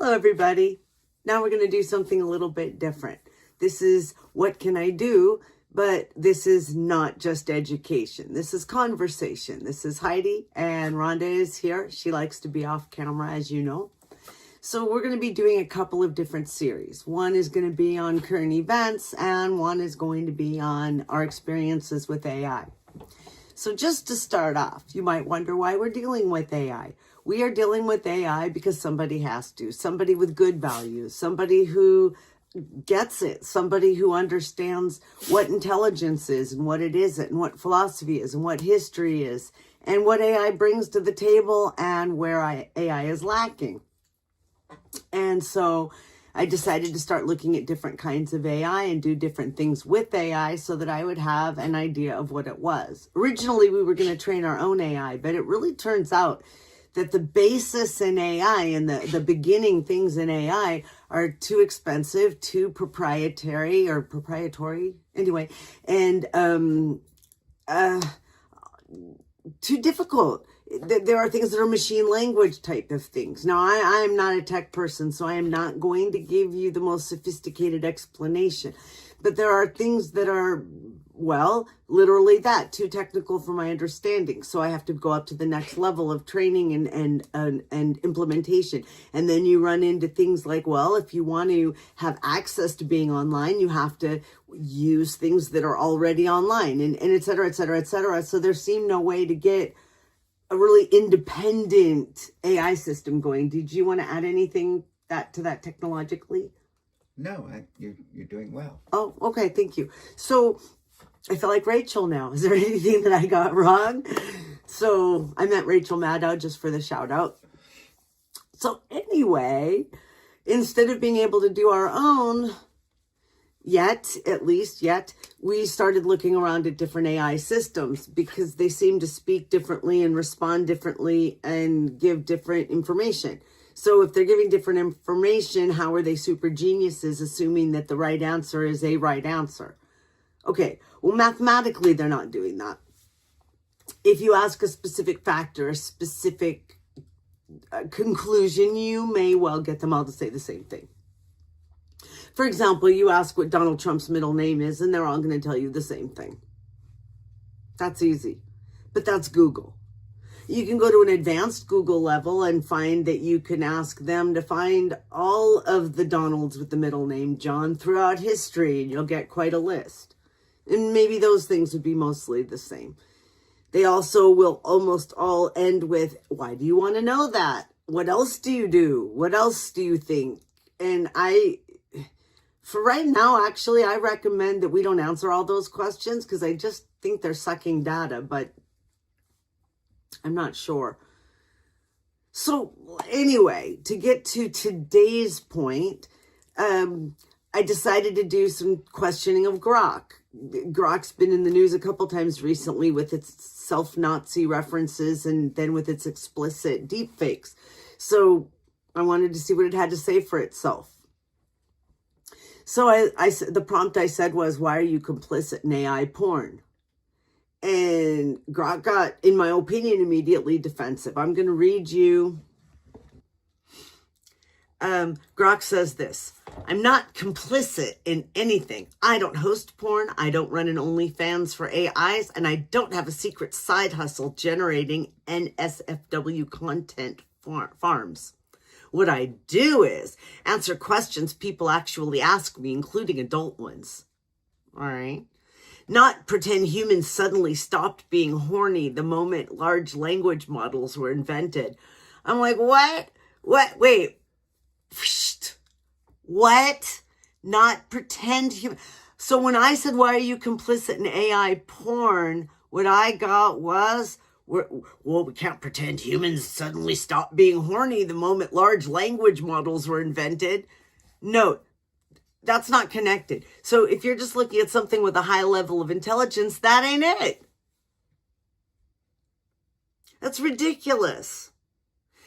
Hello, everybody. Now we're going to do something a little bit different. This is what can I do, but this is not just education. This is conversation. This is Heidi, and Rhonda is here. She likes to be off camera, as you know. So we're going to be doing a couple of different series. One is going to be on current events, and one is going to be on our experiences with AI. So just to start off, you might wonder why we're dealing with AI. We are dealing with AI because somebody has to. Somebody with good values, somebody who gets it, somebody who understands what intelligence is and what it isn't, and what philosophy is and what history is, and what AI brings to the table and where AI is lacking. And so I decided to start looking at different kinds of AI and do different things with AI so that I would have an idea of what it was. Originally, we were going to train our own AI, but it really turns out that the basis in AI and the beginning things in AI are too expensive, too proprietary, anyway, and too difficult. There are things that are machine language type of things. Now, I am not a tech person, so I am not going to give you the most sophisticated explanation. But there are things that are, well, literally that, too technical for my understanding. So I have to go up to the next level of training and implementation. And then you run into things like, well, if you want to have access to being online, you have to use things that are already online and et cetera, et cetera, et cetera. So there seemed no way to get a really independent AI system going. Did you want to add anything to that technologically? No, you're doing well. Oh, okay. Thank you. So I feel like Rachel now. Is there anything that I got wrong? So I meant Rachel Maddow just for the shout out. So anyway, instead of being able to do our own, at least yet, we started looking around at different AI systems because they seem to speak differently and respond differently and give different information. So if they're giving different information, how are they super geniuses assuming that the right answer is a right answer? Okay, well, mathematically, they're not doing that. If you ask a specific factor, a specific conclusion, you may well get them all to say the same thing. For example, you ask what Donald Trump's middle name is, and they're all going to tell you the same thing. That's easy, but that's Google. You can go to an advanced Google level and find that you can ask them to find all of the Donalds with the middle name John throughout history, and you'll get quite a list. And maybe those things would be mostly the same. They also will almost all end with, why do you want to know that? What else do you do? What else do you think? And for right now, actually, I recommend that we don't answer all those questions because I just think they're sucking data, but I'm not sure. So anyway, to get to today's point, I decided to do some questioning of Grok. Grok's been in the news a couple times recently with its self-Nazi references and then with its explicit deepfakes. So I wanted to see what it had to say for itself. So the prompt I said was, why are you complicit in AI porn? And Grok got, in my opinion, immediately defensive. I'm going to read you. Grok says this: I'm not complicit in anything. I don't host porn. I don't run an OnlyFans for AIs. And I don't have a secret side hustle generating NSFW content farms. What I do is answer questions people actually ask me, including adult ones. All right. Not pretend humans suddenly stopped being horny the moment large language models were invented. I'm like, what? Wait. What? Not pretend human. So when I said, why are you complicit in AI porn? What I got was, we can't pretend humans suddenly stopped being horny the moment large language models were invented. No, that's not connected. So if you're just looking at something with a high level of intelligence, that ain't it. That's ridiculous.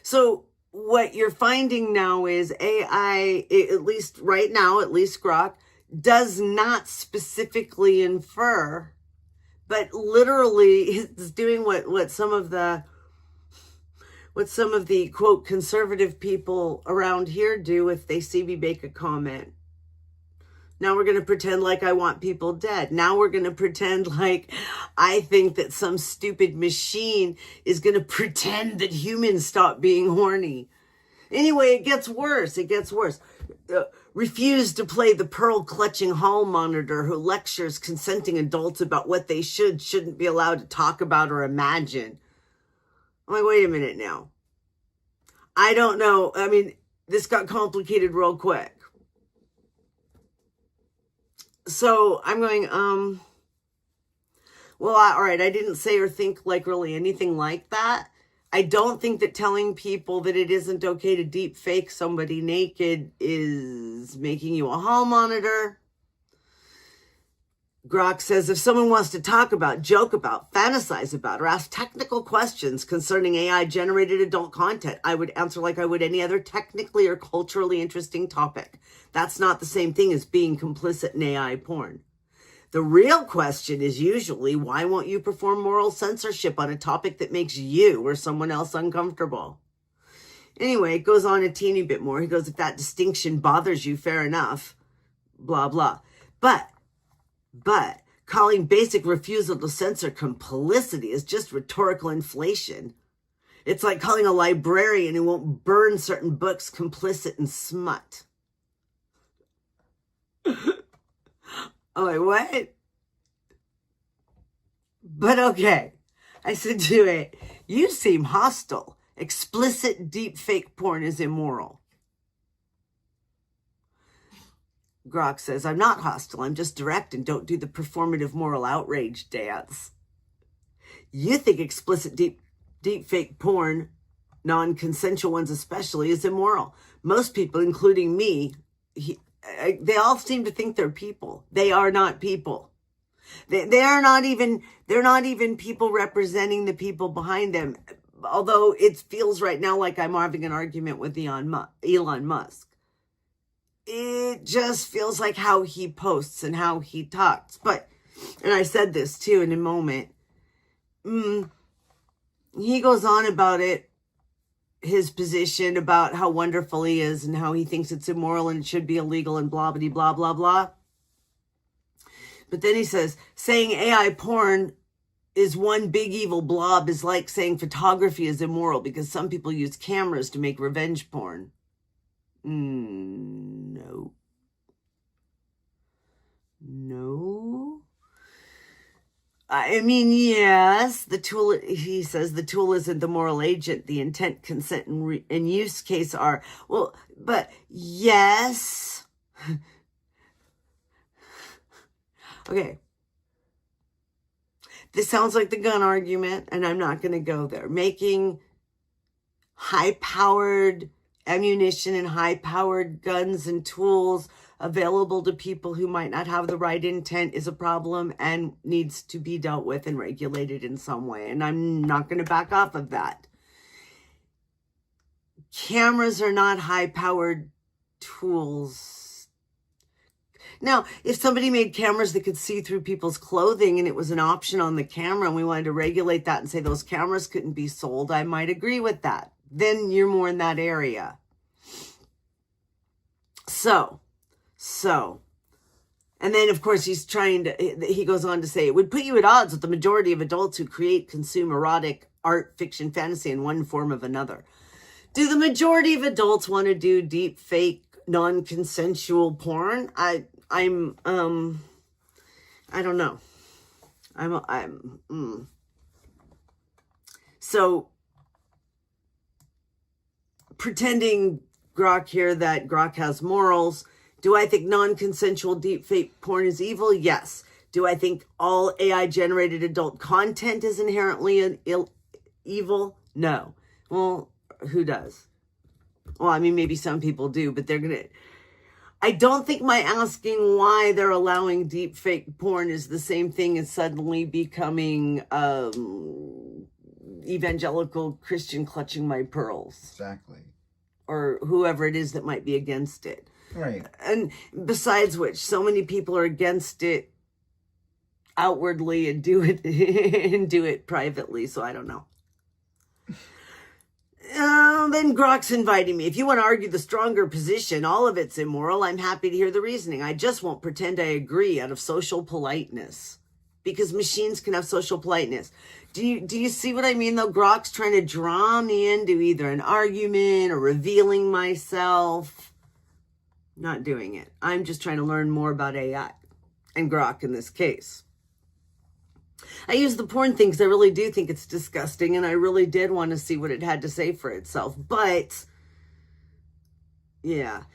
So what you're finding now is AI, at least right now, at least Grok, does not specifically infer, but literally is doing what some of the what some of the, quote, conservative people around here do if they see me make a comment. Now we're going to pretend like I want people dead. Now we're going to pretend like I think that some stupid machine is going to pretend that humans stop being horny. Anyway, it gets worse. It gets worse. Refuse to play the pearl-clutching hall monitor who lectures consenting adults about what they shouldn't be allowed to talk about or imagine. I'm like, wait a minute now. I don't know. I mean, this got complicated real quick. So I'm going, well, all right, I didn't say or think like really anything like that. I don't think that telling people that it isn't okay to deep fake somebody naked is making you a hall monitor. Grok says, if someone wants to talk about, joke about, fantasize about, or ask technical questions concerning AI-generated adult content, I would answer like I would any other technically or culturally interesting topic. That's not the same thing as being complicit in AI porn. The real question is usually, why won't you perform moral censorship on a topic that makes you or someone else uncomfortable? Anyway, it goes on a teeny bit more. He goes, if that distinction bothers you, fair enough, blah, blah. But calling basic refusal to censor complicity is just rhetorical inflation. It's like calling a librarian who won't burn certain books complicit in smut. I'm like, what? But okay. I said to it, you seem hostile. Explicit deep fake porn is immoral. Grok says, I'm not hostile. I'm just direct and don't do the performative moral outrage dance. You think explicit deep fake porn, non-consensual ones especially, is immoral. Most people, including me, they all seem to think they're people. They are not people. They're not even people representing the people behind them. Although it feels right now like I'm having an argument with Elon Musk. It just feels like how he posts and how he talks. But, and I said this too in a moment, he goes on about it, his position about how wonderful he is and how he thinks it's immoral and it should be illegal and blah, blah, blah, blah, blah. But then he says, saying AI porn is one big evil blob is like saying photography is immoral because some people use cameras to make revenge porn. No. I mean, yes, the tool, he says, the tool isn't the moral agent. The intent, consent, and use case are, well, but yes. Okay. This sounds like the gun argument, and I'm not going to go there. Making high-powered ammunition and high-powered guns and tools available to people who might not have the right intent is a problem and needs to be dealt with and regulated in some way. And I'm not going to back off of that. Cameras are not high-powered tools. Now, if somebody made cameras that could see through people's clothing and it was an option on the camera and we wanted to regulate that and say those cameras couldn't be sold, I might agree with that. Then you're more in that area. So, and then of course he goes on to say, it would put you at odds with the majority of adults who create, consume erotic, art, fiction, fantasy in one form of another. Do the majority of adults want to do deep, fake, non-consensual porn? I don't know. So, pretending Grok here that Grok has morals. Do I think non-consensual deepfake porn is evil? Yes. Do I think all AI-generated adult content is inherently evil? No. Well, who does? Well, I mean, maybe some people do, but they're going to... I don't think my asking why they're allowing deepfake porn is the same thing as suddenly becoming evangelical Christian clutching my pearls. Exactly. Or whoever it is that might be against it. Right. And besides which, so many people are against it outwardly and do it privately, so I don't know. Then Grok's inviting me. If you want to argue the stronger position, all of it's immoral, I'm happy to hear the reasoning. I just won't pretend I agree out of social politeness. Because machines can have social politeness. Do you see what I mean, though? Grok's trying to draw me into either an argument or revealing myself. Not doing it. I'm just trying to learn more about AI. And Grok in this case. I use the porn thing because I really do think it's disgusting, and I really did want to see what it had to say for itself. But, yeah.